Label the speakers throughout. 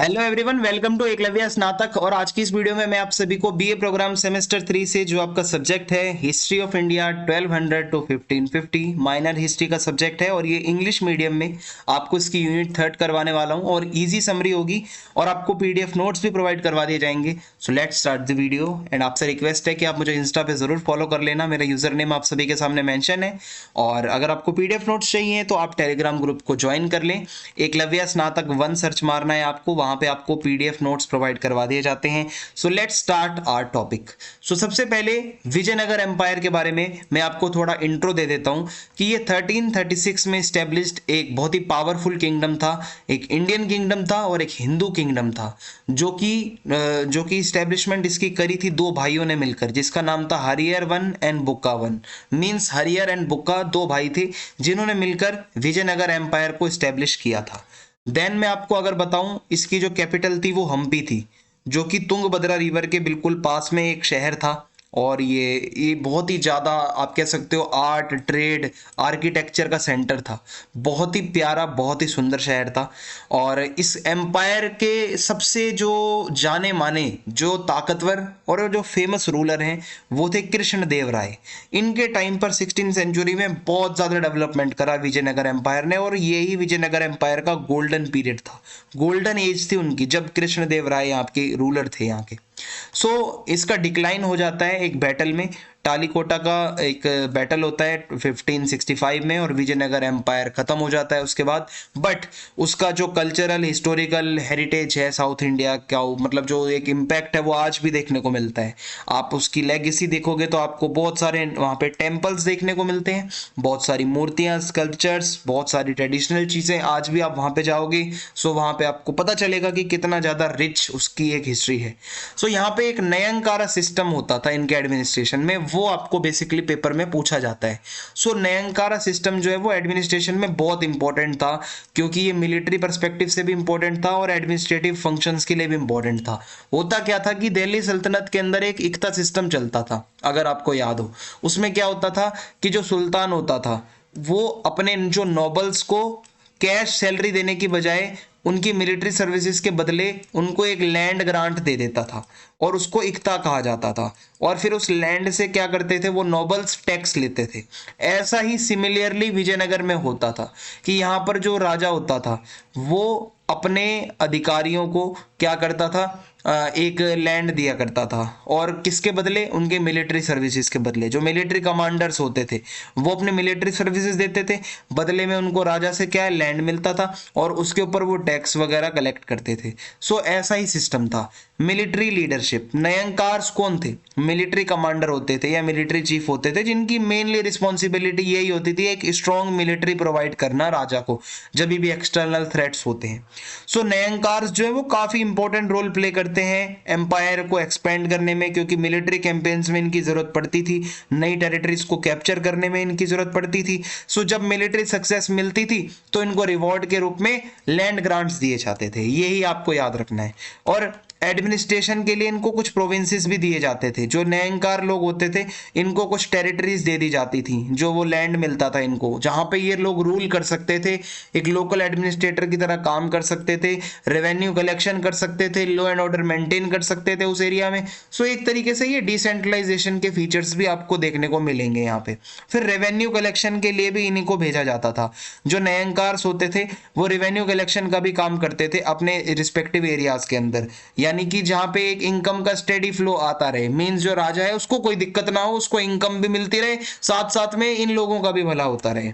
Speaker 1: Hello everyone, welcome to Eklavya Snatak. और आज की इस वीडियो में मैं आप सभी को बीए प्रोग्राम सेमेस्टर 3 से जो आपका सब्जेक्ट है history of India 1200 to 1550 minor history का सब्जेक्ट है और ये इंग्लिश मीडियम में आपको इसकी यूनिट 3 करवाने वाला हूँ और इजी समरी होगी और आपको पीडीएफ नोट्स भी प्रोवाइड करवा दिए जाएंगे। सो let's start the video and आपसे रिक्वेस्ट है कि आप मुझे इंस्टा पे जरूर फॉलो कर लेना। मेरा यूजर नेम आप सभी के सामने मेंशन है और अगर आपको पीडीएफ नोट्स चाहिए तो आप टेलीग्राम ग्रुप को ज्वाइन कर लें। एकलव्य स्नातक 1 सर्च मारना है आपको, वहां पे आपको पीडीएफ नोट्स प्रोवाइड करवा दिए जाते हैं। So let's start our topic. So सबसे पहले विजयनगर एम्पायर के बारे में मैं आपको थोड़ा इंट्रो दे देता हूं कि ये 1336 में स्टैब्लिश्ड एक बहुत ही पावरफुल किंगडम था। एक इंडियन किंगडम था और एक हिंदू किंगडम था जो कि स्टैब्लिशमेंट इसकी करी थी दो भाइयों ने मिलकर, जिसका नाम था हरियर one and Bukka one. Means हरियर एंड बुक्का दो भाई थे जिन्होंने मिलकर विजयनगर एम्पायर को स्टैब्लिश किया था। देन मैं आपको अगर बताऊं, इसकी जो कैपिटल थी वो हम्पी थी, जो कि तुंगभद्रा रिवर के बिल्कुल पास में एक शहर था। और ये बहुत ही ज़्यादा आप कह सकते हो आर्ट, ट्रेड, आर्किटेक्चर का सेंटर था। बहुत ही प्यारा, बहुत ही सुंदर शहर था। और इस एम्पायर के सबसे जो जाने माने, जो ताकतवर और जो फेमस रूलर हैं वो थे कृष्ण देव राय। इनके टाइम पर 16वीं सेंचुरी में बहुत ज़्यादा डेवलपमेंट करा विजयनगर एम्पायर ने और यही विजयनगर एम्पायर का गोल्डन पीरियड था, गोल्डन एज थी उनकी, जब कृष्ण देव राय यहाँ के रूलर थे यहाँ के। इसका डिक्लाइन हो जाता है एक बैटल में। टालीकोटा का एक बैटल होता है 1565 में और विजयनगर एम्पायर खत्म हो जाता है उसके बाद। बट उसका जो कल्चरल हिस्टोरिकल हेरिटेज है साउथ इंडिया का, मतलब जो एक इम्पैक्ट है वो आज भी देखने को मिलता है। आप उसकी लेगेसी देखोगे तो आपको बहुत सारे वहाँ पे टेम्पल्स देखने को मिलते हैं, बहुत सारी मूर्तियाँ, स्कल्पचर्स, बहुत सारी ट्रेडिशनल चीज़ें आज भी आप वहाँ पे जाओगे। वहाँ पे आपको पता चलेगा कि कितना ज़्यादा रिच उसकी एक हिस्ट्री है। यहाँ पे एक नयनकारा सिस्टम होता था इनके एडमिनिस्ट्रेशन में, वो आपको बेसिकली पेपर में पूछा जाता है। नयनकारा सिस्टम जो है वो एडमिनिस्ट्रेशन में बहुत इंपॉर्टेंट था, क्योंकि ये मिलिट्री पर्सपेक्टिव से भी इंपॉर्टेंट था और एडमिनिस्ट्रेटिव फंक्शंस के लिए भी इंपॉर्टेंट था। होता क्या था कि दिल्ली सल्तनत के अंदर एक इक्ता सिस्टम चलता था, अगर आपको याद हो। उसमें क्या होता था कि जो सुल्तान होता था वो अपने जो नोबल्स को कैश सैलरी देने की बजाय उनकी मिलिट्री सर्विसेज के बदले उनको एक लैंड ग्रांट दे देता था और उसको इक्ता कहा जाता था। और फिर उस लैंड से क्या करते थे, वो नोबल्स टैक्स लेते थे। ऐसा ही सिमिलरली विजयनगर में होता था कि यहाँ पर जो राजा होता था वो अपने अधिकारियों को क्या करता था, एक लैंड दिया करता था। और किसके बदले? उनके मिलिट्री सर्विसेज के बदले। जो मिलिट्री कमांडर्स होते थे वो अपने मिलिट्री सर्विसेज देते थे, बदले में उनको राजा से क्या लैंड मिलता था और उसके ऊपर वो टैक्स वगैरह कलेक्ट करते थे। ऐसा ही सिस्टम था। मिलिट्री लीडरशिप, नयनकार्स कौन थे? मिलिट्री कमांडर होते थे या मिलिट्री चीफ होते थे, जिनकी मेनली रिस्पॉन्सिबिलिटी यही होती थी एक स्ट्रॉन्ग मिलिट्री प्रोवाइड करना राजा को जब भी एक्सटर्नल थ्रेट्स होते हैं। नयनकार्स जो है वो काफी इंपॉर्टेंट रोल प्ले करते हैं एम्पायर को एक्सपेंड करने में, क्योंकि मिलिट्री कैंपेन्स में इनकी जरूरत पड़ती थी, नई टेरिटरीज को कैप्चर करने में इनकी जरूरत पड़ती थी। जब मिलिट्री सक्सेस मिलती थी तो इनको रिवॉर्ड के रूप में लैंड ग्रांट्स दिए जाते थे, यही आपको याद रखना है। और एडमिनिस्ट्रेशन के लिए इनको कुछ प्रोविंसेस भी दिए जाते थे। जो नयनकार लोग होते थे इनको कुछ टेरिटरीज दे दी जाती थी, जो वो लैंड मिलता था इनको, जहां पे ये लोग रूल कर सकते थे, एक लोकल एडमिनिस्ट्रेटर की तरह काम कर सकते थे, रेवेन्यू कलेक्शन कर सकते थे, लॉ एंड ऑर्डर मेंटेन कर सकते थे उस एरिया में। एक तरीके से ये डिसेंट्रलाइजेशन के फीचर्स भी आपको देखने को मिलेंगे यहाँ पे। फिर रेवेन्यू कलेक्शन के लिए भी इन्हीं को भेजा जाता था। जो नयनकार्स होते थे वो रेवेन्यू कलेक्शन का भी काम करते थे अपने रिस्पेक्टिव एरियाज के अंदर, यानी कि जहां पे एक इनकम का स्टेडी फ्लो आता रहे। मींस जो राजा है उसको कोई दिक्कत ना हो, उसको इनकम भी मिलती रहे, साथ साथ में इन लोगों का भी भला होता रहे।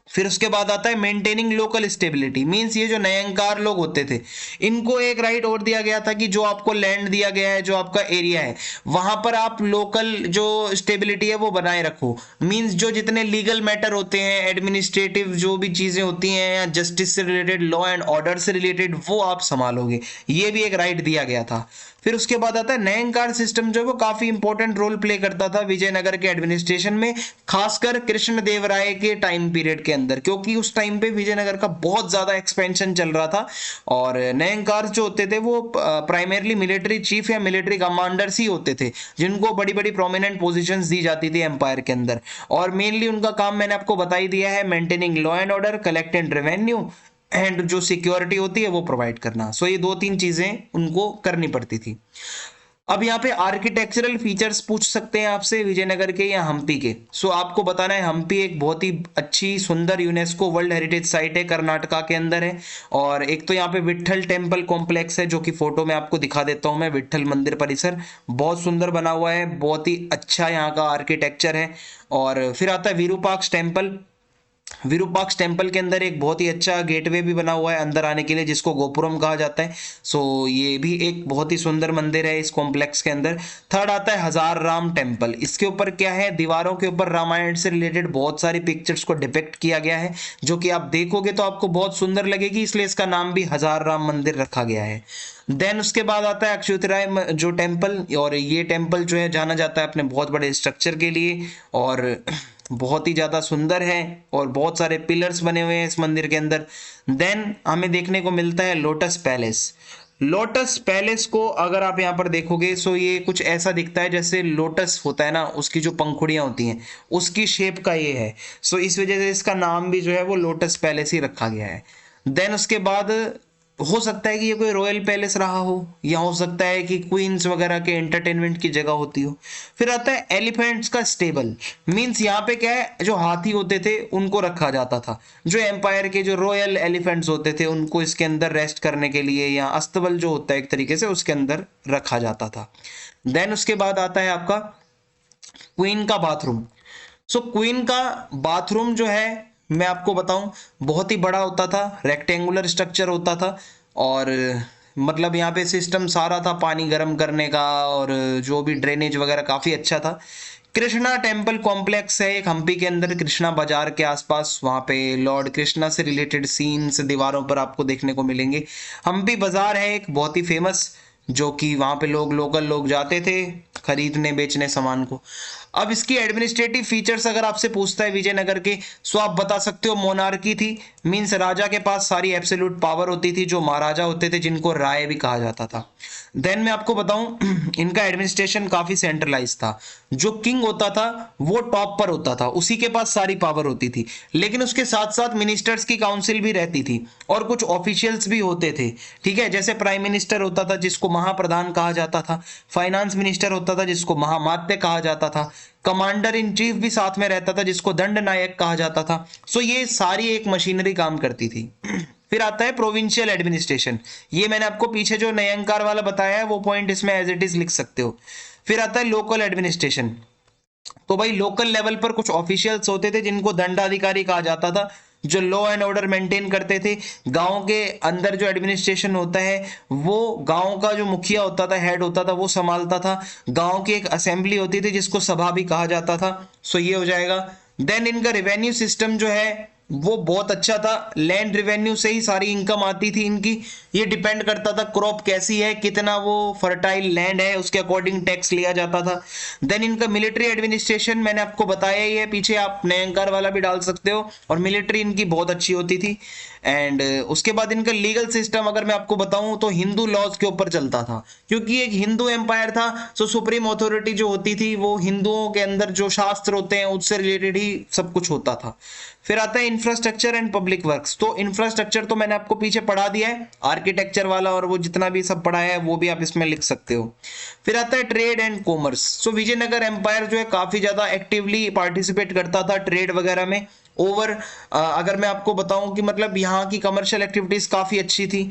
Speaker 1: फिर उसके बाद आता है मेंटेनिंग लोकल स्टेबिलिटी। मींस ये जो नयनकार लोग होते थे इनको एक राइट और दिया गया था कि जो आपको लैंड दिया गया है, जो आपका एरिया है, वहां पर आप लोकल जो स्टेबिलिटी है वो बनाए रखो। मींस जो जितने लीगल मैटर होते हैं, एडमिनिस्ट्रेटिव जो भी चीजें होती हैं या जस्टिस से रिलेटेड, लॉ एंड ऑर्डर से रिलेटेड, वो आप संभालोगे, ये भी एक राइट दिया गया था। फिर उसके बाद आता है नयनकार सिस्टम, जो वो काफी इंपॉर्टेंट रोल प्ले करता था विजयनगर के एडमिनिस्ट्रेशन में, खासकर कृष्ण देव राय के टाइम पीरियड के अंदर, क्योंकि उस टाइम पे विजयनगर का बहुत ज्यादा एक्सपेंशन चल रहा था। और नयनकार जो होते थे वो प्राइमरली मिलिट्री चीफ या मिलिट्री कमांडर्स ही होते थे, जिनको बड़ी बड़ी प्रोमिनेंट पोजीशंस दी जाती थी एम्पायर के अंदर। और मेनली उनका काम मैंने आपको बता ही दिया है, maintaining law and order, collect and revenue, and जो सिक्योरिटी होती है वो प्रोवाइड करना। सो ये 2-3 चीजें उनको करनी पड़ती थी। अब यहाँ पे आर्किटेक्चरल फीचर्स पूछ सकते हैं आपसे विजयनगर के या हम्पी के। सो आपको बताना है हम्पी एक बहुत ही अच्छी सुंदर यूनेस्को वर्ल्ड हेरिटेज साइट है, कर्नाटका के अंदर है। और एक तो यहाँ पे विट्ठल टेम्पल कॉम्प्लेक्स है, जो कि फोटो में आपको दिखा देता हूँ मैं। विट्ठल मंदिर परिसर बहुत सुंदर बना हुआ है, बहुत ही अच्छा यहाँ का आर्किटेक्चर है। और फिर आता है विरूपाक्ष टेम्पल। विरूपाक्ष टेम्पल के अंदर एक बहुत ही अच्छा गेटवे भी बना हुआ है अंदर आने के लिए, जिसको गोपुरम कहा जाता है। सो ये भी एक बहुत ही सुंदर मंदिर है इस कॉम्प्लेक्स के अंदर। थर्ड आता है हजार राम टेम्पल। इसके ऊपर क्या है, दीवारों के ऊपर रामायण से रिलेटेड बहुत सारी पिक्चर्स को डिपिक्ट किया गया है, जो कि आप देखोगे तो आपको बहुत सुंदर लगेगी, इसलिए इसका नाम भी हजार राम मंदिर रखा गया है। देन उसके बाद आता है अक्षुतराय जो टेम्पल, और ये टेम्पल जो है जाना जाता है अपने बहुत बड़े स्ट्रक्चर के लिए, और बहुत ही ज्यादा सुंदर है, और बहुत सारे पिलर्स बने हुए हैं इस मंदिर के अंदर। देन हमें देखने को मिलता है लोटस पैलेस। लोटस पैलेस को अगर आप यहाँ पर देखोगे सो ये कुछ ऐसा दिखता है जैसे लोटस होता है ना, उसकी जो पंखुड़ियां होती हैं उसकी शेप का ये है। सो इस वजह से इसका नाम भी जो है वो लोटस पैलेस ही रखा गया है। देन उसके बाद हो सकता है कि ये कोई रॉयल पैलेस रहा हो, या हो सकता है कि क्वींस वगैरह के एंटरटेनमेंट की जगह होती हो। फिर आता है एलिफेंट्स का स्टेबल। मींस यहाँ पे क्या है, जो हाथी होते थे उनको रखा जाता था, जो एम्पायर के जो रॉयल एलिफेंट्स होते थे उनको इसके अंदर रेस्ट करने के लिए, या अस्तबल जो होता है एक तरीके से उसके अंदर रखा जाता था। देन उसके बाद आता है आपका क्वीन का बाथरूम। सो क्वीन का बाथरूम जो है मैं आपको बताऊं बहुत ही बड़ा होता था, रेक्टेंगुलर स्ट्रक्चर होता था, और मतलब यहाँ पे सिस्टम सारा था पानी गर्म करने का, और जो भी ड्रेनेज वगैरह काफी अच्छा था। कृष्णा टेम्पल कॉम्प्लेक्स है एक हम्पी के अंदर, कृष्णा बाजार के आसपास। वहाँ पे लॉर्ड कृष्णा से रिलेटेड सीन्स दीवारों पर आपको देखने को मिलेंगे। हम्पी बाजार है एक बहुत ही फेमस, जो कि वहाँ पे लोकल लोग जाते थे खरीदने बेचने सामान को। अब इसकी एडमिनिस्ट्रेटिव फीचर्स अगर आपसे पूछता है विजयनगर के, सो आप बता सकते हो मोनार्की थी। मींस राजा के पास सारी एब्सोल्यूट पावर होती थी, जो महाराजा होते थे जिनको राय भी कहा जाता था। देन मैं आपको बताऊं इनका एडमिनिस्ट्रेशन काफी सेंट्रलाइज था। जो किंग होता था वो टॉप पर होता था, उसी के पास सारी पावर होती थी, लेकिन उसके साथ साथ मिनिस्टर्स की काउंसिल भी रहती थी, और कुछ ऑफिशियल्स भी होते थे। ठीक है, जैसे प्राइम मिनिस्टर होता था जिसको महाप्रधान कहा जाता था, फाइनेंस मिनिस्टर होता था जिसको महामात्य कहा जाता था, कमांडर इन चीफ भी साथ में रहता था जिसको दंड नायक कहा जाता था। सो ये सारी एक मशीनरी काम करती थी। फिर आता है प्रोविंशियल एडमिनिस्ट्रेशन। ये मैंने आपको पीछे जो नयंकार वाला बताया है वो पॉइंट इसमें एज इट इज लिख सकते हो। फिर आता है लोकल एडमिनिस्ट्रेशन। तो भाई लोकल लेवल पर कुछ ऑफिशियल्स होते थे जिनको दंडाधिकारी कहा जाता था, जो लॉ एंड ऑर्डर मेंटेन करते थे। गांव के अंदर जो एडमिनिस्ट्रेशन होता है वो गांव का जो मुखिया होता था, हेड होता था, वो संभालता था। गांव की एक असेंबली होती थी जिसको सभा भी कहा जाता था। सो ये हो जाएगा। देन इनका रेवेन्यू सिस्टम जो है वो बहुत अच्छा था। लैंड रेवेन्यू से ही सारी इनकम आती थी इनकी। ये डिपेंड करता था क्रॉप कैसी है, कितना वो फर्टाइल लैंड है, उसके अकॉर्डिंग टैक्स लिया जाता था। देन इनका मिलिट्री एडमिनिस्ट्रेशन मैंने आपको बताया ही है, पीछे आप नयंकार वाला भी डाल सकते हो, और मिलिट्री इनकी बहुत अच्छी होती थी। एंड उसके बाद इनका लीगल सिस्टम अगर मैं आपको बताऊं तो हिंदू लॉज के ऊपर चलता था, क्योंकि एक हिंदू एम्पायर था। सो सुप्रीम अथॉरिटी जो होती थी वो हिंदुओं के अंदर जो शास्त्र होते हैं उससे रिलेटेड ही सब कुछ होता था। फिर आता है इंफ्रास्ट्रक्चर एंड पब्लिक वर्क्स। तो इंफ्रास्ट्रक्चर तो मैंने आपको पीछे पढ़ा दिया है, आर्किटेक्चर वाला और वो जितना भी सब पढ़ा है वो भी आप इसमें लिख सकते हो। फिर आता है trade and commerce. So Vijayanagar empire जो है काफी ज्यादा एक्टिवली पार्टिसिपेट करता था ट्रेड वगैरह में। अगर मैं आपको बताऊं कि मतलब यहाँ की कमर्शियल एक्टिविटीज काफी अच्छी थी।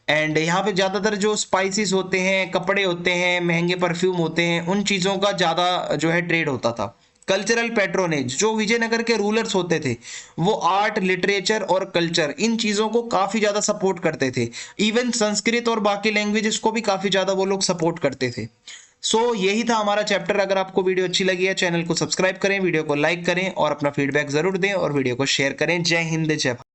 Speaker 1: एंड यहाँ पे ज्यादातर जो स्पाइसेस होते हैं, कपड़े होते हैं, महंगे परफ्यूम होते हैं, उन चीजों का ज्यादा जो है ट्रेड होता था। कल्चरल पैट्रोनेज, जो विजयनगर के रूलर्स होते थे वो आर्ट, लिटरेचर और कल्चर, इन चीजों को काफी ज्यादा सपोर्ट करते थे। इवन संस्कृत और बाकी लैंग्वेजेस को भी काफी ज्यादा वो लोग सपोर्ट करते थे। सो यही था हमारा चैप्टर। अगर आपको वीडियो अच्छी लगी है चैनल को सब्सक्राइब करें, वीडियो को लाइक करें और अपना फीडबैक जरूर दें, और वीडियो को शेयर करें। जय हिंद, जय भारत।